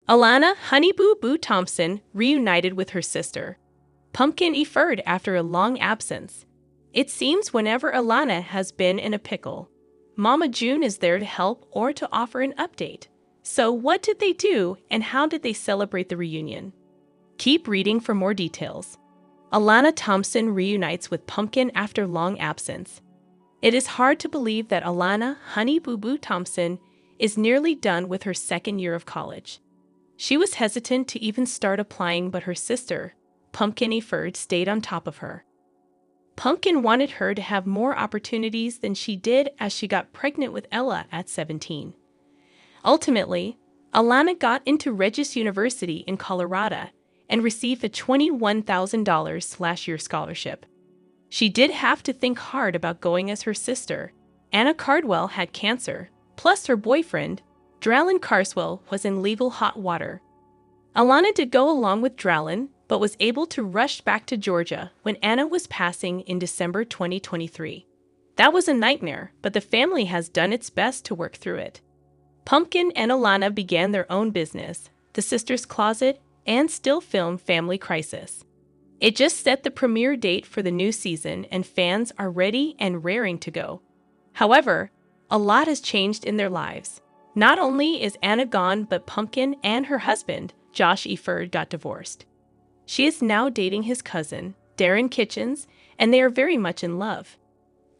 Alana Honey Boo Boo Thompson reunited with her sister, Pumpkin Eford, after a long absence. It seems whenever Alana has been in a pickle, Mama June is there to help or to offer an update. So what did they do and how did they celebrate the reunion? Keep reading for more details. Alana Thompson reunites with Pumpkin after long absence. It is hard to believe that Alana Honey Boo Boo Thompson is nearly done with her second year of college. She was hesitant to even start applying, but her sister, Pumpkin Eford, stayed on top of her. Pumpkin wanted her to have more opportunities than she did as she got pregnant with Ella at 17. Ultimately, Alana got into Regis University in Colorado and received a $21,000/year scholarship. She did have to think hard about going as her sister. Anna Cardwell had cancer, plus her boyfriend, Dralin Carswell, was in legal hot water. Alana did go along with Dralin, but was able to rush back to Georgia when Anna was passing in December 2023. That was a nightmare, but the family has done its best to work through it. Pumpkin and Alana began their own business, The Sisters Closet, and still film Family Crisis. It just set the premiere date for the new season, and fans are ready and raring to go. However, a lot has changed in their lives. Not only is Anna gone, but Pumpkin and her husband, Josh Eford, got divorced. She is now dating his cousin, Darren Kitchens, and they are very much in love.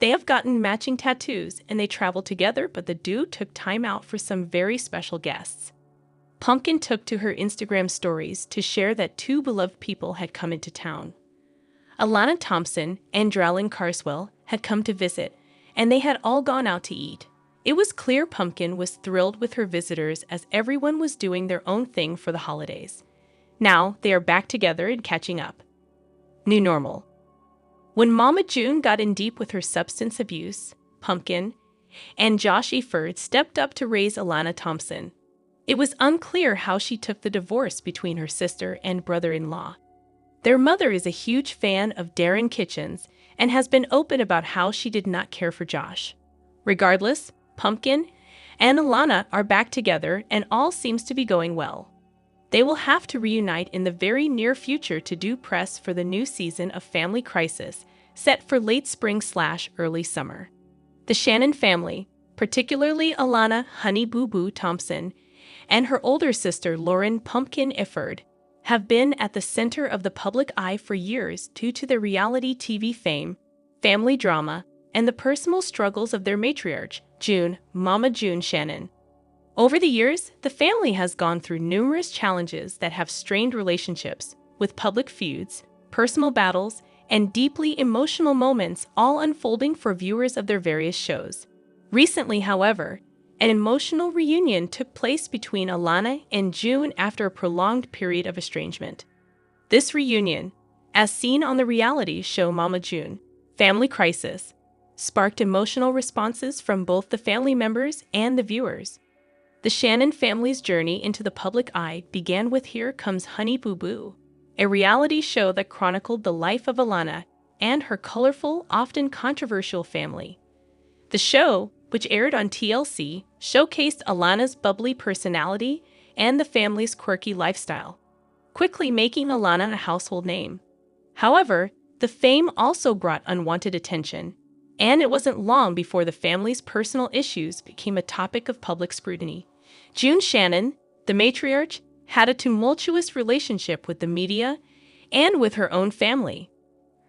They have gotten matching tattoos and they travel together, but the duo took time out for some very special guests. Pumpkin took to her Instagram stories to share that two beloved people had come into town. Alana Thompson and Dralin Carswell had come to visit, and they had all gone out to eat. It was clear Pumpkin was thrilled with her visitors as everyone was doing their own thing for the holidays. Now they are back together and catching up. New normal. When Mama June got in deep with her substance abuse, Pumpkin and Josh Eford stepped up to raise Alana Thompson. It was unclear how she took the divorce between her sister and brother-in-law. Their mother is a huge fan of Darren Kitchens and has been open about how she did not care for Josh. Regardless, Pumpkin and Alana are back together and all seems to be going well. They will have to reunite in the very near future to do press for the new season of Family Crisis, set for late spring/early summer. The Shannon family, particularly Alana Honey Boo Boo Thompson and her older sister Lauren Pumpkin Eford, have been at the center of the public eye for years due to their reality TV fame, family drama, and the personal struggles of their matriarch, Mama June Shannon. Over the years, the family has gone through numerous challenges that have strained relationships, with public feuds, personal battles, and deeply emotional moments all unfolding for viewers of their various shows. Recently, however, an emotional reunion took place between Alana and June after a prolonged period of estrangement. This reunion, as seen on the reality show Mama June, Family Crisis, sparked emotional responses from both the family members and the viewers. The Shannon family's journey into the public eye began with Here Comes Honey Boo Boo, a reality show that chronicled the life of Alana and her colorful, often controversial family. The show, which aired on TLC, showcased Alana's bubbly personality and the family's quirky lifestyle, quickly making Alana a household name. However, the fame also brought unwanted attention, and it wasn't long before the family's personal issues became a topic of public scrutiny. June Shannon, the matriarch, had a tumultuous relationship with the media and with her own family.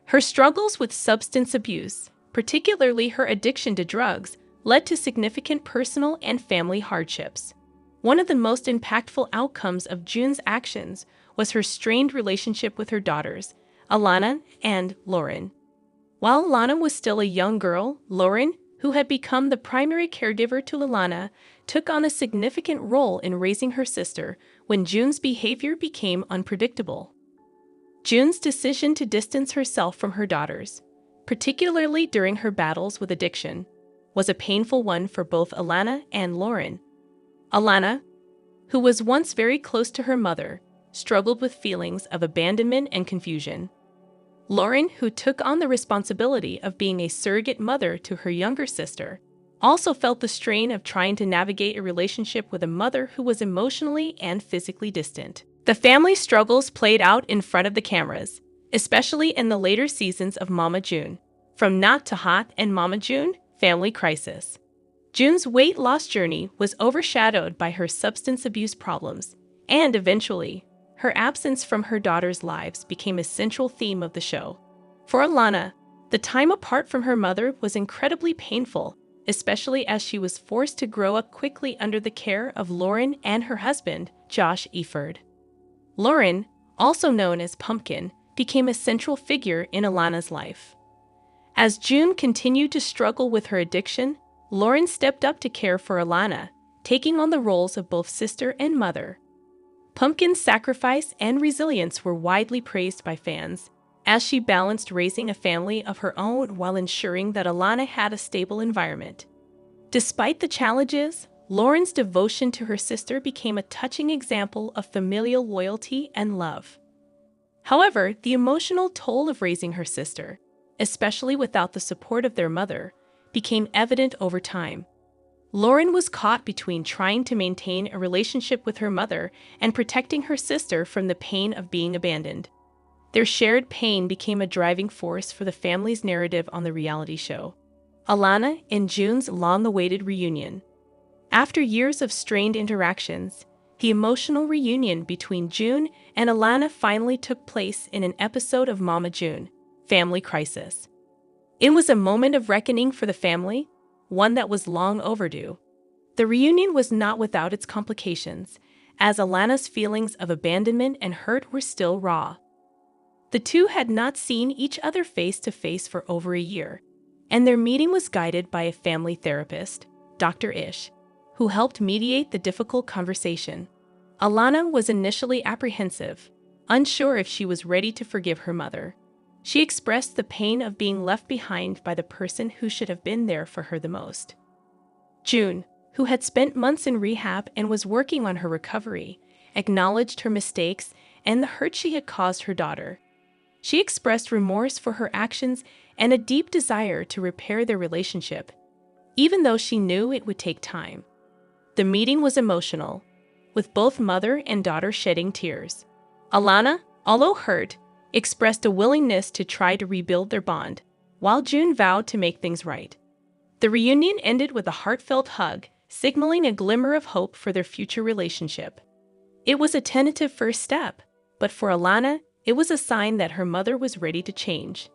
Her struggles with substance abuse, particularly her addiction to drugs, led to significant personal and family hardships. One of the most impactful outcomes of June's actions was her strained relationship with her daughters, Alana and Lauren. While Alana was still a young girl, Lauren, who had become the primary caregiver to Alana, took on a significant role in raising her sister when June's behavior became unpredictable. June's decision to distance herself from her daughters, particularly during her battles with addiction, was a painful one for both Alana and Lauren. Alana, who was once very close to her mother, struggled with feelings of abandonment and confusion. Lauren, who took on the responsibility of being a surrogate mother to her younger sister, also felt the strain of trying to navigate a relationship with a mother who was emotionally and physically distant. The family struggles played out in front of the cameras, especially in the later seasons of Mama June. From Not to Hot and Mama June, Family Crisis. June's weight loss journey was overshadowed by her substance abuse problems, and eventually, her absence from her daughters' lives became a central theme of the show. For Alana, the time apart from her mother was incredibly painful, especially as she was forced to grow up quickly under the care of Lauren and her husband, Josh Eford. Lauren, also known as Pumpkin, became a central figure in Alana's life. As June continued to struggle with her addiction, Lauren stepped up to care for Alana, taking on the roles of both sister and mother. Pumpkin's sacrifice and resilience were widely praised by fans, as she balanced raising a family of her own while ensuring that Alana had a stable environment. Despite the challenges, Lauren's devotion to her sister became a touching example of familial loyalty and love. However, the emotional toll of raising her sister, especially without the support of their mother, became evident over time. Lauren was caught between trying to maintain a relationship with her mother and protecting her sister from the pain of being abandoned. Their shared pain became a driving force for the family's narrative on the reality show. Alana and June's long-awaited reunion. After years of strained interactions, the emotional reunion between June and Alana finally took place in an episode of Mama June, Family Crisis. It was a moment of reckoning for the family, one that was long overdue. The reunion was not without its complications, as Alana's feelings of abandonment and hurt were still raw. The two had not seen each other face to face for over a year, and their meeting was guided by a family therapist, Dr. Ish, who helped mediate the difficult conversation. Alana was initially apprehensive, unsure if she was ready to forgive her mother. She expressed the pain of being left behind by the person who should have been there for her the most. June, who had spent months in rehab and was working on her recovery, acknowledged her mistakes and the hurt she had caused her daughter. She expressed remorse for her actions and a deep desire to repair their relationship, even though she knew it would take time. The meeting was emotional, with both mother and daughter shedding tears. Alana, although hurt, expressed a willingness to try to rebuild their bond, while June vowed to make things right. The reunion ended with a heartfelt hug, signaling a glimmer of hope for their future relationship. It was a tentative first step, but for Alana, it was a sign that her mother was ready to change.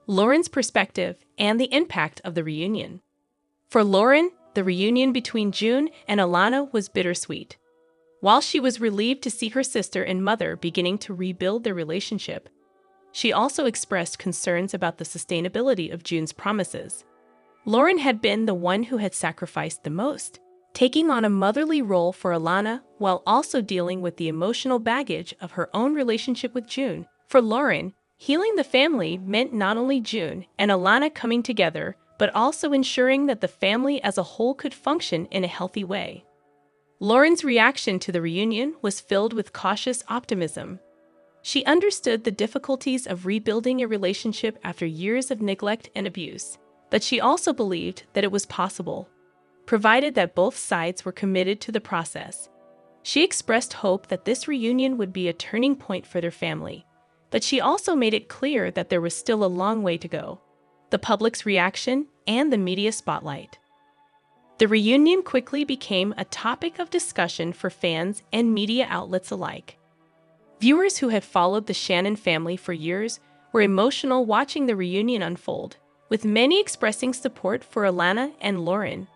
Lauren's perspective and the impact of the reunion. For Lauren, the reunion between June and Alana was bittersweet. While she was relieved to see her sister and mother beginning to rebuild their relationship, she also expressed concerns about the sustainability of June's promises. Lauren had been the one who had sacrificed the most, taking on a motherly role for Alana while also dealing with the emotional baggage of her own relationship with June. For Lauren, healing the family meant not only June and Alana coming together, but also ensuring that the family as a whole could function in a healthy way. Lauren's reaction to the reunion was filled with cautious optimism. She understood the difficulties of rebuilding a relationship after years of neglect and abuse, but she also believed that it was possible, provided that both sides were committed to the process. She expressed hope that this reunion would be a turning point for their family, but she also made it clear that there was still a long way to go. The public's reaction and the media spotlight. The reunion quickly became a topic of discussion for fans and media outlets alike. Viewers who had followed the Shannon family for years were emotional watching the reunion unfold, with many expressing support for Alana and Lauren.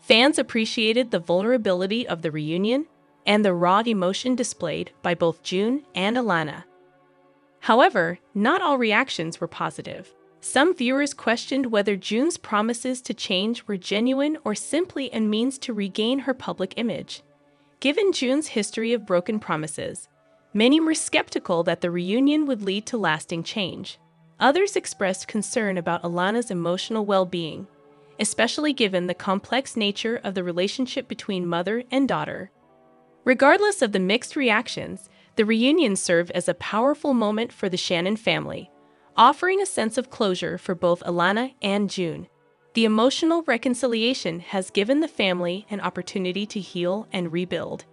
Fans appreciated the vulnerability of the reunion and the raw emotion displayed by both June and Alana. However, not all reactions were positive. Some viewers questioned whether June's promises to change were genuine or simply a means to regain her public image. Given June's history of broken promises, many were skeptical that the reunion would lead to lasting change. Others expressed concern about Alana's emotional well-being, especially given the complex nature of the relationship between mother and daughter. Regardless of the mixed reactions, the reunion served as a powerful moment for the Shannon family, offering a sense of closure for both Alana and June. The emotional reconciliation has given the family an opportunity to heal and rebuild,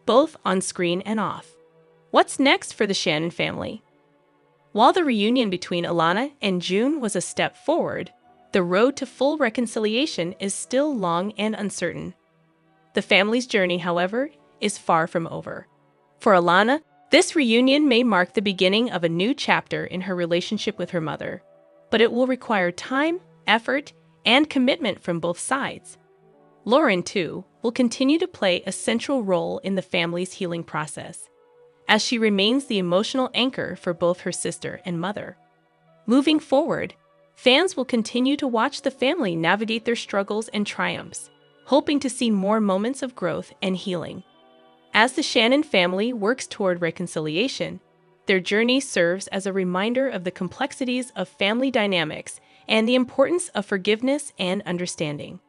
both on screen and off. What's next for the Shannon family? While the reunion between Alana and June was a step forward, the road to full reconciliation is still long and uncertain. The family's journey, however, is far from over. For Alana, this reunion may mark the beginning of a new chapter in her relationship with her mother, but it will require time, effort, and commitment from both sides. Lauren, too, will continue to play a central role in the family's healing process, as she remains the emotional anchor for both her sister and mother. Moving forward, fans will continue to watch the family navigate their struggles and triumphs, hoping to see more moments of growth and healing. As the Shannon family works toward reconciliation, their journey serves as a reminder of the complexities of family dynamics and the importance of forgiveness and understanding.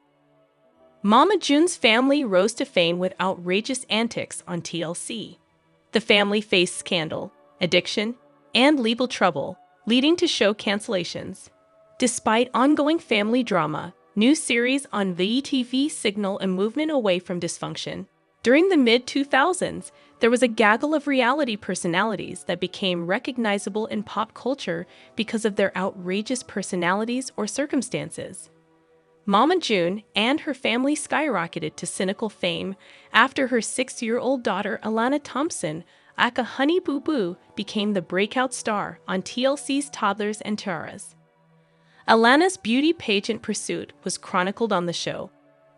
Mama June's family rose to fame with outrageous antics on TLC. The family faced scandal, addiction, and legal trouble, leading to show cancellations. Despite ongoing family drama, new series on VTV signal a movement away from dysfunction. During the mid-2000s, there was a gaggle of reality personalities that became recognizable in pop culture because of their outrageous personalities or circumstances. Mama June and her family skyrocketed to cynical fame after her 6-year-old daughter Alana Thompson, aka Honey Boo Boo, became the breakout star on TLC's Toddlers and Tiaras. Alana's beauty pageant pursuit was chronicled on the show,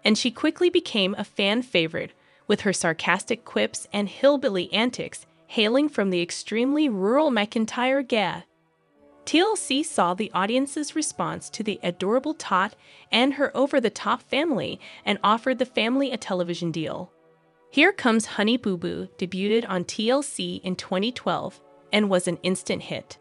and she quickly became a fan favorite with her sarcastic quips and hillbilly antics hailing from the extremely rural McIntyre GA. TLC saw the audience's response to the adorable tot and her over-the-top family and offered the family a television deal. Here Comes Honey Boo Boo debuted on TLC in 2012 and was an instant hit.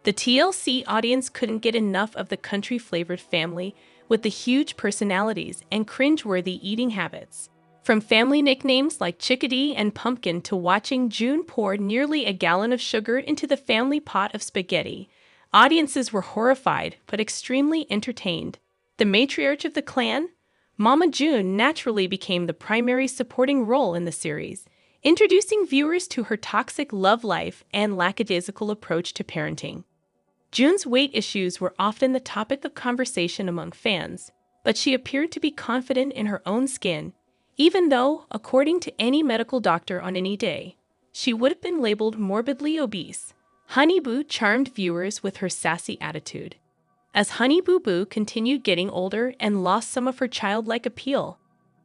The TLC audience couldn't get enough of the country-flavored family with the huge personalities and cringeworthy eating habits. From family nicknames like Chickadee and Pumpkin to watching June pour nearly a gallon of sugar into the family pot of spaghetti, audiences were horrified but extremely entertained. The matriarch of the clan, Mama June, naturally became the primary supporting role in the series, introducing viewers to her toxic love life and lackadaisical approach to parenting. June's weight issues were often the topic of conversation among fans, but she appeared to be confident in her own skin, even though, according to any medical doctor on any day, she would have been labeled morbidly obese. Honey Boo charmed viewers with her sassy attitude. As Honey Boo Boo continued getting older and lost some of her childlike appeal,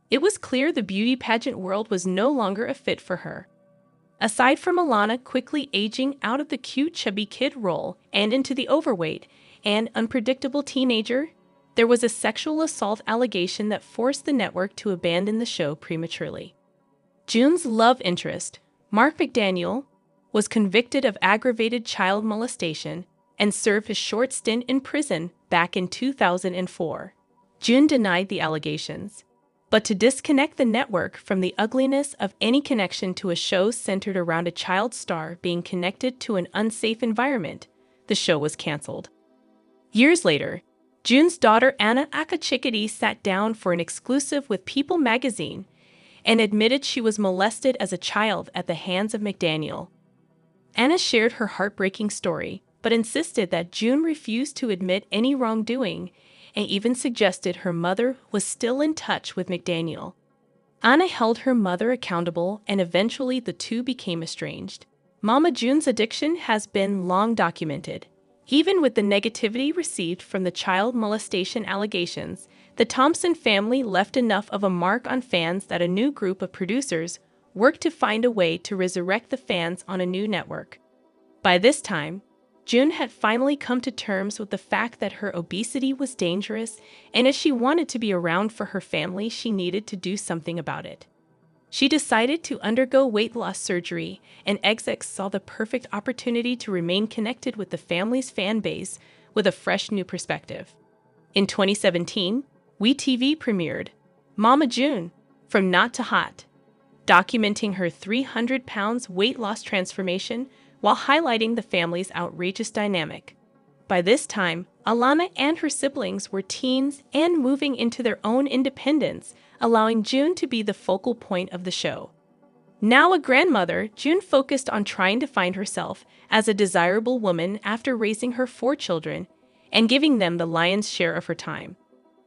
it was clear the beauty pageant world was no longer a fit for her. Aside from Alana quickly aging out of the cute chubby kid role and into the overweight and unpredictable teenager, there was a sexual assault allegation that forced the network to abandon the show prematurely. June's love interest, Mark McDaniel, was convicted of aggravated child molestation and served a short stint in prison back in 2004. June denied the allegations, but to disconnect the network from the ugliness of any connection to a show centered around a child star being connected to an unsafe environment, the show was canceled. Years later, June's daughter Anna aka Chickadee sat down for an exclusive with People magazine and admitted she was molested as a child at the hands of McDaniel. Anna shared her heartbreaking story, but insisted that June refused to admit any wrongdoing and even suggested her mother was still in touch with McDaniel. Anna held her mother accountable, and eventually the two became estranged. Mama June's addiction has been long documented. Even with the negativity received from the child molestation allegations, the Thompson family left enough of a mark on fans that a new group of producers worked to find a way to resurrect the fans on a new network. By this time, June had finally come to terms with the fact that her obesity was dangerous, and if she wanted to be around for her family, she needed to do something about it. She decided to undergo weight loss surgery, and execs saw the perfect opportunity to remain connected with the family's fan base with a fresh new perspective. In 2017, WeTV premiered Mama June, From Not to Hot, documenting her 300 pounds weight loss transformation while highlighting the family's outrageous dynamic. By this time, Alana and her siblings were teens and moving into their own independence, allowing June to be the focal point of the show. Now a grandmother, June focused on trying to find herself as a desirable woman after raising her 4 children and giving them the lion's share of her time.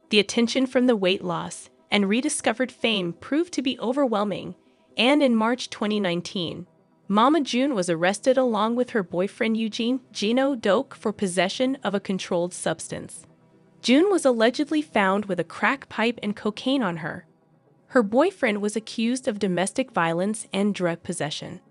The attention from the weight loss and rediscovered fame proved to be overwhelming, and in March 2019, Mama June was arrested along with her boyfriend Gino for possession of a controlled substance. June was allegedly found with a crack pipe and cocaine on her. Her boyfriend was accused of domestic violence and drug possession.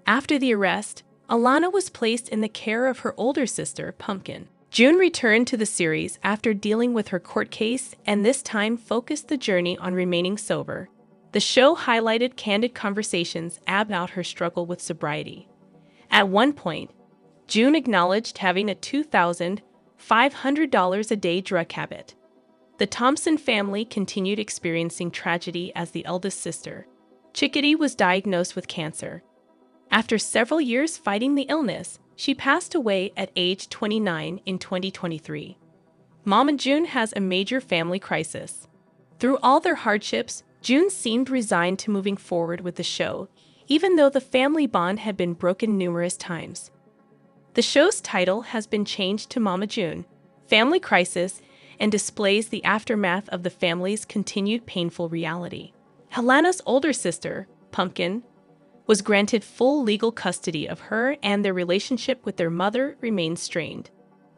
After the arrest, Alana was placed in the care of her older sister, Pumpkin. June returned to the series after dealing with her court case and this time focused the journey on remaining sober. The show highlighted candid conversations about her struggle with sobriety. At one point, June acknowledged having a $2,500 a day drug habit. The Thompson family continued experiencing tragedy as the eldest sister, Chickadee, was diagnosed with cancer. After several years fighting the illness, she passed away at age 29 in 2023. Mama June has a major family crisis. Through all their hardships, June seemed resigned to moving forward with the show, even though the family bond had been broken numerous times. The show's title has been changed to Mama June, Family Crisis, and displays the aftermath of the family's continued painful reality. Alana's older sister, Pumpkin, was granted full legal custody of her, and their relationship with their mother remains strained.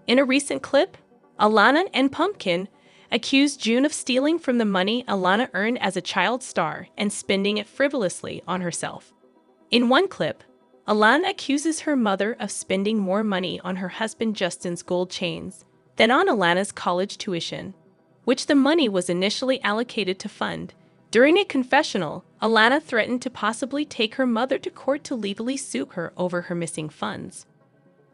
In a recent clip, Alana and Pumpkin accused June of stealing from the money Alana earned as a child star and spending it frivolously on herself. In one clip, Alana accuses her mother of spending more money on her husband Justin's gold chains than on Alana's college tuition, which the money was initially allocated to fund. During a confessional, Alana threatened to possibly take her mother to court to legally sue her over her missing funds.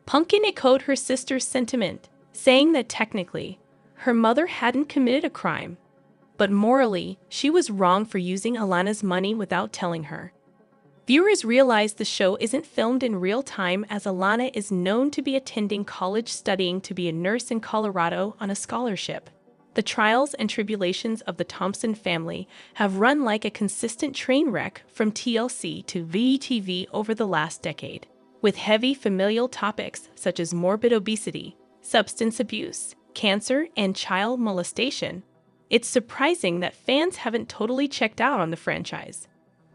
Pumpkin echoed her sister's sentiment, saying that technically, her mother hadn't committed a crime, but morally, she was wrong for using Alana's money without telling her. Viewers realize the show isn't filmed in real time, as Alana is known to be attending college studying to be a nurse in Colorado on a scholarship. The trials and tribulations of the Thompson family have run like a consistent train wreck from TLC to VTV over the last decade, with heavy familial topics such as morbid obesity, substance abuse, cancer, and child molestation. It's surprising that fans haven't totally checked out on the franchise.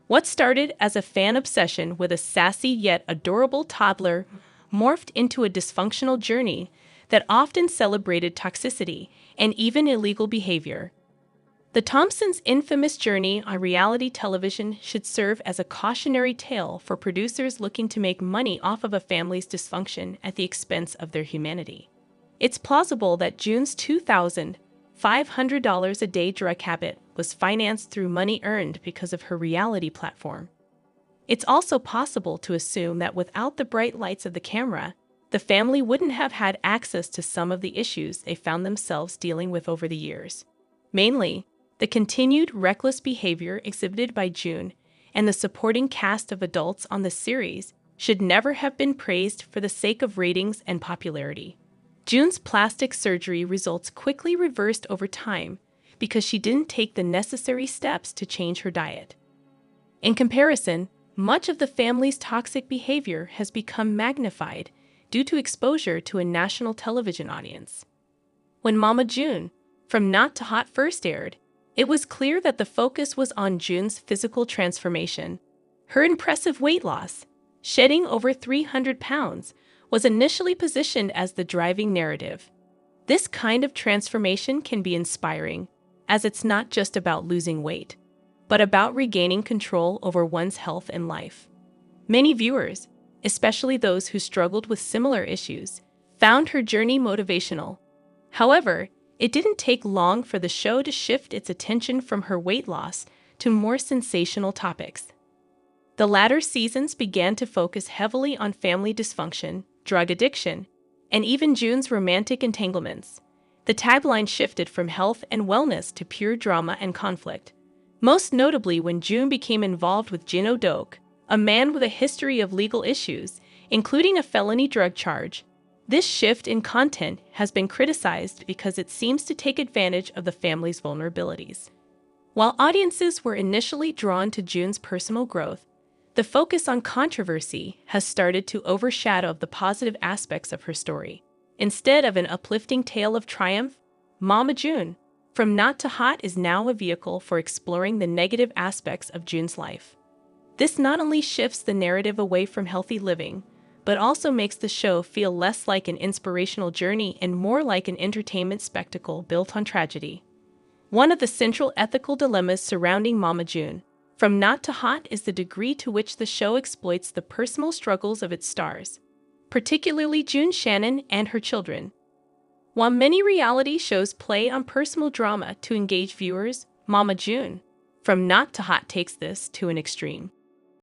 What started as a fan obsession with a sassy yet adorable toddler morphed into a dysfunctional journey that often celebrated toxicity and even illegal behavior. The Thompsons' infamous journey on reality television should serve as a cautionary tale for producers looking to make money off of a family's dysfunction at the expense of their humanity. It's plausible that June's $2,500 a day drug habit was financed through money earned because of her reality platform. It's also possible to assume that without the bright lights of the camera, the family wouldn't have had access to some of the issues they found themselves dealing with over the years. Mainly, the continued reckless behavior exhibited by June and the supporting cast of adults on the series should never have been praised for the sake of ratings and popularity. June's plastic surgery results quickly reversed over time because she didn't take the necessary steps to change her diet. In comparison, much of the family's toxic behavior has become magnified due to exposure to a national television audience. When Mama June, From Not to Hot first aired, it was clear that the focus was on June's physical transformation. Her impressive weight loss, shedding over 300 pounds, was initially positioned as the driving narrative. This kind of transformation can be inspiring, as it's not just about losing weight, but about regaining control over one's health and life. Many viewers, especially those who struggled with similar issues, found her journey motivational. However, it didn't take long for the show to shift its attention from her weight loss to more sensational topics. The latter seasons began to focus heavily on family dysfunction, drug addiction, and even June's romantic entanglements. The tagline shifted from health and wellness to pure drama and conflict, most notably when June became involved with Gino, a man with a history of legal issues, including a felony drug charge. This shift in content has been criticized because it seems to take advantage of the family's vulnerabilities. While audiences were initially drawn to June's personal growth, the focus on controversy has started to overshadow the positive aspects of her story. Instead of an uplifting tale of triumph, Mama June, From Not to Hot is now a vehicle for exploring the negative aspects of June's life. This not only shifts the narrative away from healthy living, but also makes the show feel less like an inspirational journey and more like an entertainment spectacle built on tragedy. One of the central ethical dilemmas surrounding Mama June, From Not to Hot is the degree to which the show exploits the personal struggles of its stars, particularly June Shannon and her children. While many reality shows play on personal drama to engage viewers, Mama June, From Not to Hot takes this to an extreme.